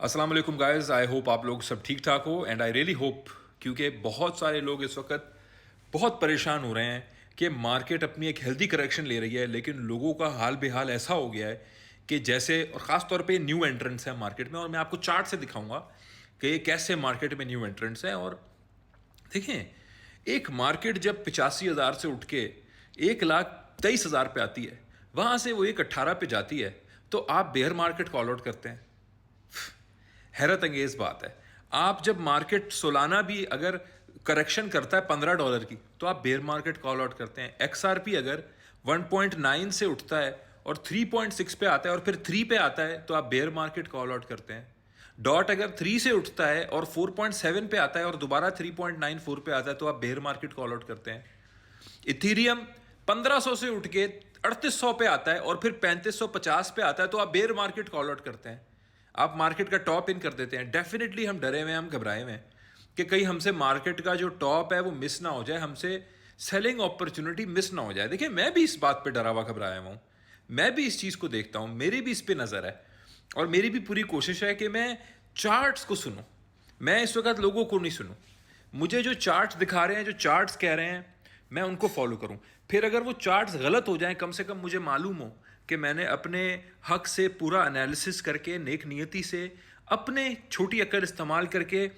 अस्सलाम वालेकुम guys, I hope आप लोग सब ठीक ठाक हो एंड आई रियली होप, क्योंकि बहुत सारे लोग इस वक्त बहुत परेशान हो रहे हैं कि मार्केट अपनी एक हेल्दी करेक्शन ले रही है, लेकिन लोगों का हाल बेहाल ऐसा हो गया है कि जैसे, और ख़ास तौर पे न्यू एंट्रेंट्स हैं मार्केट में, और मैं आपको चार्ट से दिखाऊंगा कि ये कैसे मार्केट में न्यू एंट्रेंट्स हैं। और देखें, एक मार्केट जब 85,000 से उठ के 1,23,000 पे आती है, वहाँ से वो 1,18 पे जाती है, तो आप बेयर मार्केट कॉल आउट करते हैं। हैरत अंगेज बात है। आप जब मार्केट सोलाना भी अगर करेक्शन करता है $15 की, तो आप बेयर मार्केट कॉल आउट करते हैं। XRP अगर 1.9 से उठता है और 3.6 पे आता है और फिर 3 पे आता है, तो आप बेयर मार्केट कॉल आउट करते हैं। डॉट अगर 3 से उठता है और 4.7 पे आता है और दोबारा 3.94 पे आता है, तो आप बेयर मार्केट कॉल आउट करते हैं। इथीरियम 1500 से उठ के 3800 पे आता है और फिर 3550 पे आता है, तो आप बेयर मार्केट कॉल आउट करते हैं। आप मार्केट का टॉप इन कर देते हैं। डेफिनेटली हम डरे हुए हैं, हम घबराए हुए हैं कि कहीं हमसे मार्केट का जो टॉप है वो मिस ना हो जाए, हमसे सेलिंग अपॉर्चुनिटी मिस ना हो जाए। देखिए, मैं भी इस बात पे डरा हुआ घबराया हुआ हूँ, मैं भी इस चीज़ को देखता हूँ, मेरी भी इस पे नज़र है और मेरी भी पूरी कोशिश है कि मैं चार्ट्स को सुनूं। मैं इस वक्त लोगों को नहीं सुनूं। मुझे जो चार्ट्स दिखा रहे हैं, जो चार्ट्स कह रहे हैं, मैं उनको फॉलो करूं। फिर अगर वो चार्ट्स गलत हो जाएं, कम से कम मुझे मालूम हो कि मैंने अपने हक से पूरा एनालिसिस करके, नेक नियति से, अपने छोटी अक्ल इस्तेमाल करके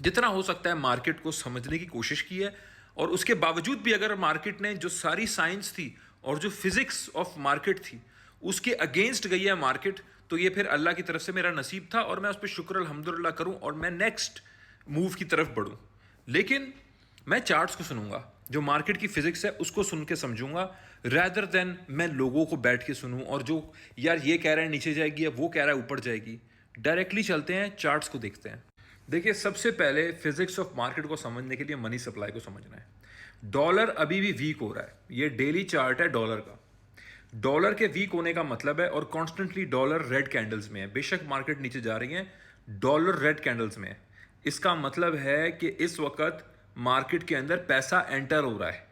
जितना हो सकता है मार्केट को समझने की कोशिश की है। और उसके बावजूद भी अगर मार्केट ने जो सारी साइंस थी और जो फिजिक्स ऑफ मार्केट थी उसके अगेंस्ट गई है मार्केट, तो ये फिर अल्लाह की तरफ से मेरा नसीब था और मैं उस पर शुक्र अल्हम्दुलिल्लाह करूं और मैं नेक्स्ट मूव की तरफ बढ़ूं। लेकिन मैं चार्ट्स को सुनूंगा, जो मार्केट की फिजिक्स है उसको सुन के समझूंगा, रैदर देन मैं लोगों को बैठ के सुनूं और जो यार ये कह रहे हैं नीचे जाएगी या वो कह रहा है ऊपर जाएगी। डायरेक्टली चलते हैं, चार्ट्स को देखते हैं। देखिए, सबसे पहले फिजिक्स ऑफ मार्केट को समझने के लिए मनी सप्लाई को समझना है। डॉलर अभी भी वीक हो रहा है, ये डेली चार्ट है डॉलर का। डॉलर के वीक होने का मतलब है, और कॉन्स्टेंटली डॉलर रेड कैंडल्स में है, बेशक मार्केट नीचे जा रही है, डॉलर रेड कैंडल्स में है। इसका मतलब है कि इस वक्त मार्केट के अंदर पैसा एंटर हो रहा है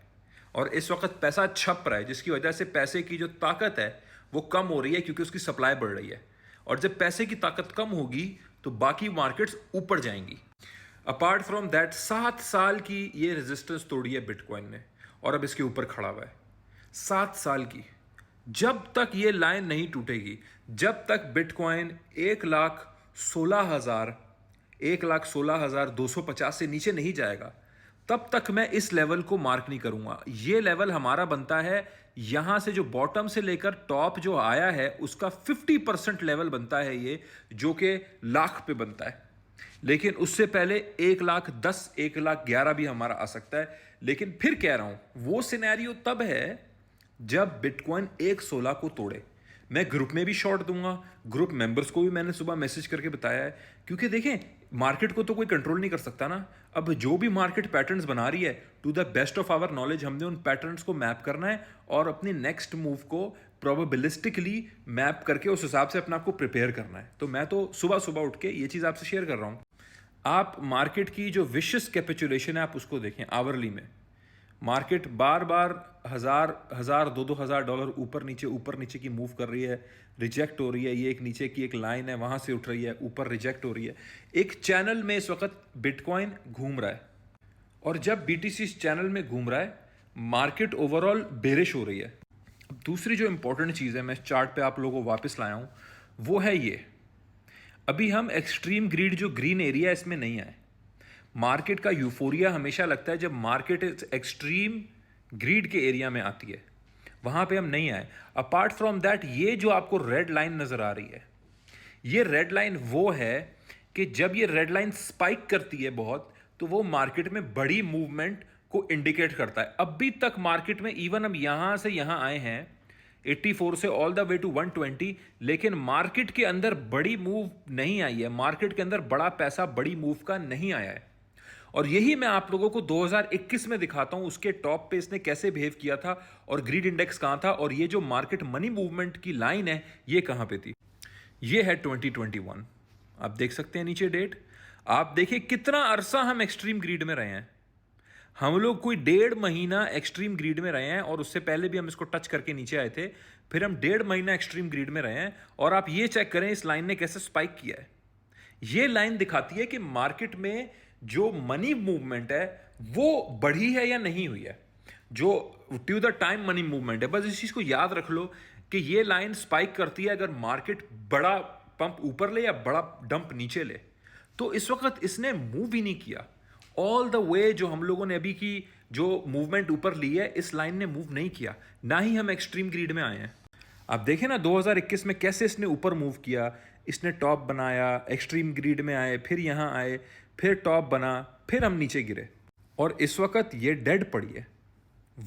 और इस वक्त पैसा छप रहा है, जिसकी वजह से पैसे की जो ताकत है वो कम हो रही है, क्योंकि उसकी सप्लाई बढ़ रही है। और जब पैसे की ताकत कम होगी तो बाकी मार्केट्स ऊपर जाएंगी। अपार्ट फ्रॉम दैट, 7 साल की ये रेजिस्टेंस तोड़ी है बिटकॉइन ने और अब इसके ऊपर खड़ा हुआ है। 7 साल की। जब तक ये लाइन नहीं टूटेगी, जब तक बिटकॉइन 1,16,250 से नीचे नहीं जाएगा, तब तक मैं इस लेवल को मार्क नहीं करूंगा। ये लेवल हमारा बनता है, यहां से जो बॉटम से लेकर टॉप जो आया है उसका 50% लेवल बनता है ये, जो कि लाख पे बनता है। लेकिन उससे पहले 1,10,000, 1,11,000 भी हमारा आ सकता है। लेकिन फिर कह रहा हूं, वो सिनेरियो तब है जब बिटकॉइन 1,16 को तोड़े। मैं ग्रुप में भी शॉर्ट दूंगा, ग्रुप मेंबर्स को भी मैंने सुबह मैसेज करके बताया है, क्योंकि देखें, मार्केट को तो कोई कंट्रोल नहीं कर सकता ना। अब जो भी मार्केट पैटर्न्स बना रही है, to the best of our knowledge हमने उन पैटर्न्स को मैप करना है और अपनी नेक्स्ट मूव को प्रोबेबिलिस्टिकली मैप करके उस हिसाब से अपने आप को प्रिपेयर करना है। तो मैं तो सुबह सुबह उठ के ये चीज़ आपसे शेयर कर रहा हूँ। आप मार्केट की जो विशियस कैपिचुलेशन है आप उसको देखें। आवरली में मार्केट बार बार $1,000 $2,000 ऊपर नीचे की मूव कर रही है, रिजेक्ट हो रही है। ये एक नीचे की एक लाइन है, वहां से उठ रही है, ऊपर रिजेक्ट हो रही है। एक चैनल में इस वक्त बिटकॉइन घूम रहा है और जब बीटीसी इस चैनल में घूम रहा है, मार्केट ओवरऑल बेरिश हो रही है। अब दूसरी जो इंपॉर्टेंट चीज़ है, मैं चार्ट पे आप लोगों को वापस लाया हूं, वो है ये। अभी हम एक्सट्रीम ग्रीड जो ग्रीन एरिया है इसमें नहीं आए। मार्केट का यूफोरिया हमेशा लगता है जब मार्केट एक्सट्रीम ग्रीड के एरिया में आती है, वहां पे हम नहीं आए। अपार्ट फ्रॉम दैट, ये जो आपको रेड लाइन नजर आ रही है, ये रेड लाइन वो है कि जब ये रेड लाइन स्पाइक करती है बहुत, तो वो मार्केट में बड़ी मूवमेंट को इंडिकेट करता है। अभी तक मार्केट में, इवन हम यहां से यहां आए हैं 84 से ऑल द वे टू 120, लेकिन मार्केट के अंदर बड़ी मूव नहीं आई है। मार्केट के अंदर बड़ा पैसा बड़ी मूव का नहीं आया है। और यही मैं आप लोगों को 2021 में दिखाता हूं, उसके टॉप पे इसने कैसे बिहेव किया था और ग्रीड इंडेक्स कहां था, और ये जो मार्केट मनी मूवमेंट की लाइन है ये कहां पे थी। ये है 2021। आप देख सकते हैं नीचे डेट। आप देखिए कितना अरसा हम एक्सट्रीम ग्रीड में रहे हैं। हम लोग कोई 1.5 महीना एक्सट्रीम ग्रीड में रहे हैं और उससे पहले भी हम इसको टच करके नीचे आए थे। फिर हम 1.5 महीना एक्सट्रीम ग्रीड में रहे हैं और आप ये चेक करें इस लाइन ने कैसे स्पाइक किया है। ये लाइन दिखाती है कि मार्केट में जो मनी मूवमेंट है वो बढ़ी है या नहीं हुई है, जो to the time money movement है। बस इस चीज को याद रख लो कि ये लाइन स्पाइक करती है अगर मार्केट बड़ा पंप ऊपर ले या बड़ा डंप नीचे ले। तो इस वक्त इसने मूव ही नहीं किया ऑल द वे। जो हम लोगों ने अभी की जो मूवमेंट ऊपर ली है, इस लाइन ने मूव नहीं किया, ना ही हम एक्सट्रीम ग्रीड में आए हैं। आप देखें ना 2021 में कैसे इसने ऊपर मूव किया, इसने टॉप बनाया, एक्सट्रीम ग्रीड में आए, फिर यहाँ आए, फिर टॉप बना, फिर हम नीचे गिरे और इस वक्त ये डेड पड़ी है।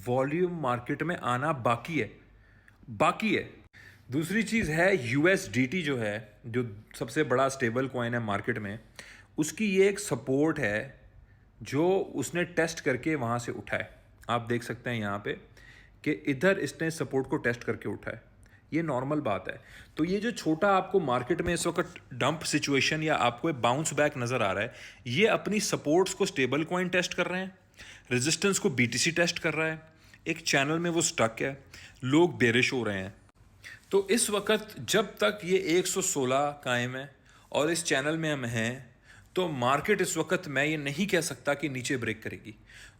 वॉल्यूम मार्केट में आना बाकी है। दूसरी चीज़ है यूएसडीटी जो है, जो सबसे बड़ा स्टेबल कॉइन है मार्केट में, उसकी ये एक सपोर्ट है जो उसने टेस्ट करके वहाँ से उठाए। आप देख सकते हैं यहाँ पे कि इधर इसने सपोर्ट को टेस्ट करके उठाए। ये नॉर्मल बात है। तो ये जो छोटा आपको मार्केट में इस वक्त डंप सिचुएशन या आपको एक बाउंस बैक नज़र आ रहा है, ये अपनी सपोर्ट्स को स्टेबल कॉइन टेस्ट कर रहे हैं, रेजिस्टेंस को बीटीसी टेस्ट कर रहा है, एक चैनल में वो स्टक है, लोग बेरिश हो रहे हैं। तो इस वक्त जब तक ये 116 कायम है और इस चैनल में हम हैं, तो मार्केट इस वक्त मैं ये नहीं कह सकता कि नीचे ब्रेक करेगी।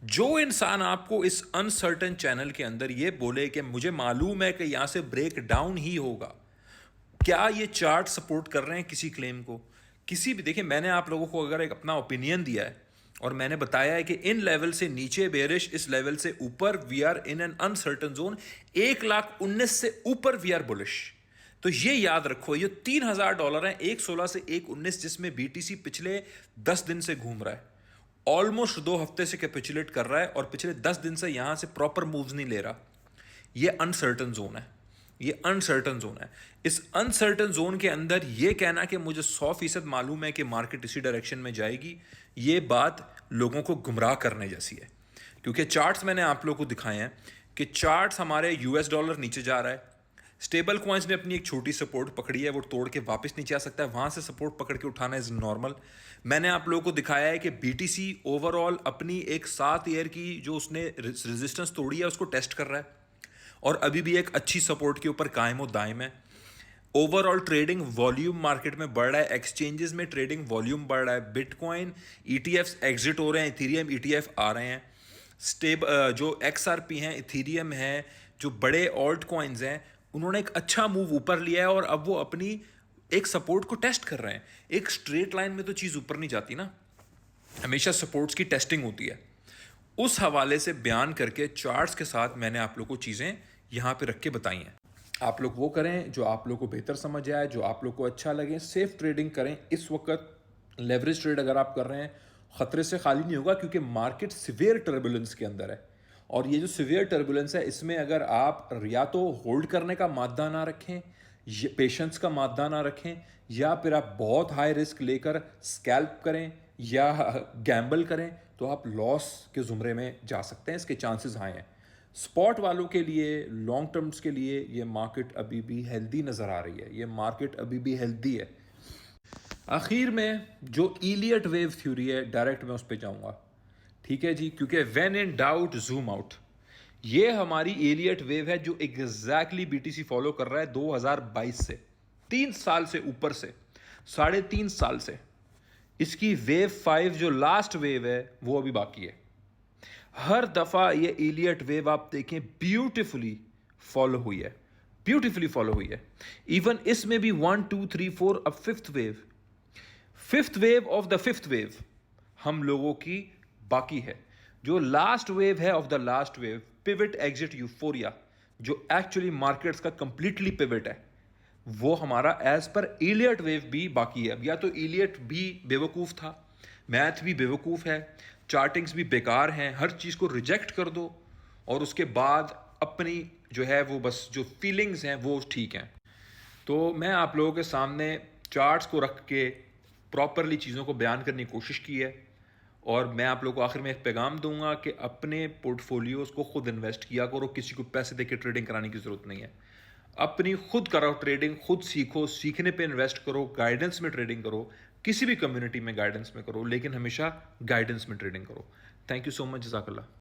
जो इंसान आपको इस अनसर्टन चैनल के अंदर ये बोले कि मुझे मालूम है कि यहाँ से ब्रेक डाउन ही होगा, क्या ये चार्ट सपोर्ट कर रहे हैं किसी क्लेम को? किसी भी, देखिए मैंने आप लोगों को अगर एक अपना ओपिनियन दिया है और मैंने बताया है कि इन लेवल से नीचे बेरिश, इस लेवल से ऊपर we are in an uncertain zone, 1,19,000 से ऊपर वी आर बुलिश। तो ये याद रखो, ये $3,000 है, 1,16 से 1,19, जिसमें बीटीसी पिछले 10 दिन से घूम रहा है, ऑलमोस्ट 2 हफ्ते से कैपिचुलेट कर रहा है और पिछले 10 दिन से यहां से प्रॉपर मूव्स नहीं ले रहा। ये अनसर्टन जोन है, ये अनसर्टन जोन है। इस अनसर्टन जोन के अंदर ये कहना कि मुझे 100% मालूम है कि मार्केट इसी डायरेक्शन में जाएगी, ये बात लोगों को गुमराह करने जैसी है। क्योंकि चार्ट्स मैंने आप लोगों को दिखाए हैं कि चार्ट्स हमारे यूएस डॉलर नीचे जा रहा है, स्टेबल कॉइन्स ने अपनी एक छोटी सपोर्ट पकड़ी है, वो तोड़ के वापस नीचे आ सकता है, वहां से सपोर्ट पकड़ के उठाना इज नॉर्मल। मैंने आप लोगों को दिखाया है कि बीटीसी ओवरऑल अपनी एक 7 ईयर की जो उसने रेजिस्टेंस तोड़ी है उसको टेस्ट कर रहा है और अभी भी एक अच्छी सपोर्ट के ऊपर कायम और दायम है। ओवरऑल ट्रेडिंग वॉल्यूम मार्केट में बढ़ रहा है, एक्सचेंजेस में ट्रेडिंग वॉल्यूम बढ़ रहा है, बिटकॉइन ईटीएफ्स एग्जिट हो रहे हैं, इथीरियम ईटीएफ आ रहे हैं, जो एक्सआरपी हैं, इथीरियम है, जो बड़े ऑल्ट कॉइन्स हैं, उन्होंने एक अच्छा मूव ऊपर लिया है और अब वो अपनी एक सपोर्ट को टेस्ट कर रहे हैं। एक स्ट्रेट लाइन में तो चीज़ ऊपर नहीं जाती ना, हमेशा सपोर्ट्स की टेस्टिंग होती है। उस हवाले से बयान करके चार्ट्स के साथ मैंने आप लोग को चीज़ें यहाँ पे रख के बताई हैं। आप लोग वो करें जो आप लोग को बेहतर समझ आए, जो आप लोग को अच्छा लगे। सेफ ट्रेडिंग करें। इस वक्त लेवरेज ट्रेड अगर आप कर रहे हैं, ख़तरे से खाली नहीं होगा, क्योंकि मार्केट सिवियर टर्बुलेंस के अंदर है और ये जो सिवियर टर्बुलेंस है, इसमें अगर आप या तो होल्ड करने का मादा ना रखें, पेशेंस का मादा ना रखें, या फिर आप बहुत हाई रिस्क लेकर स्कैल्प करें या गैम्बल करें, तो आप लॉस के ज़ुमरे में जा सकते हैं। इसके चांसेस हाई हैं। स्पॉट वालों के लिए, लॉन्ग टर्म्स के लिए ये मार्केट अभी भी हेल्दी नज़र आ रही है, ये मार्केट अभी भी हेल्दी है। आखिर में जो इलियट वेव थ्योरी है, डायरेक्ट मैं उस पर जाऊँगा, ठीक है जी, क्योंकि when in doubt zoom out, ये हमारी एलियट वेव है जो एग्जैक्टली बीटीसी फॉलो कर रहा है 2022 से, 3 साल से ऊपर से, 3.5 साल से। इसकी वेव 5 जो लास्ट वेव है वो अभी बाकी है। हर दफा ये एलियट वेव आप देखें ब्यूटिफुली फॉलो हुई है, ब्यूटिफुली फॉलो हुई है। इवन इसमें भी 1 2 3 4 अब fifth wave of the fifth wave हम लोगों की बाकी है। जो लास्ट वेव है of the last wave, pivot exit euphoria, जो एक्चुअली मार्केट्स का कंप्लीटली पिवट है, वो हमारा एज पर इलियट वेव भी बाकी है। अब या तो इलियट भी बेवकूफ़ था, मैथ भी बेवकूफ़ है, चार्टिंग्स भी बेकार हैं, हर चीज़ को रिजेक्ट कर दो और उसके बाद अपनी जो है वो बस जो फीलिंग्स हैं वो ठीक हैं। तो मैं आप लोगों के सामने चार्ट्स को रख के प्रॉपरली चीज़ों को बयान करने की कोशिश की है और मैं आप लोगों को आखिर में एक पैगाम दूंगा कि अपने पोर्टफोलियोज़ को खुद इन्वेस्ट किया करो, किसी को पैसे देके ट्रेडिंग कराने की ज़रूरत नहीं है। अपनी खुद करो ट्रेडिंग, खुद सीखो, सीखने पे इन्वेस्ट करो, गाइडेंस में ट्रेडिंग करो, किसी भी कम्युनिटी में गाइडेंस में करो, लेकिन हमेशा गाइडेंस में ट्रेडिंग करो। थैंक यू सो मच, जज़ाकल्लाह।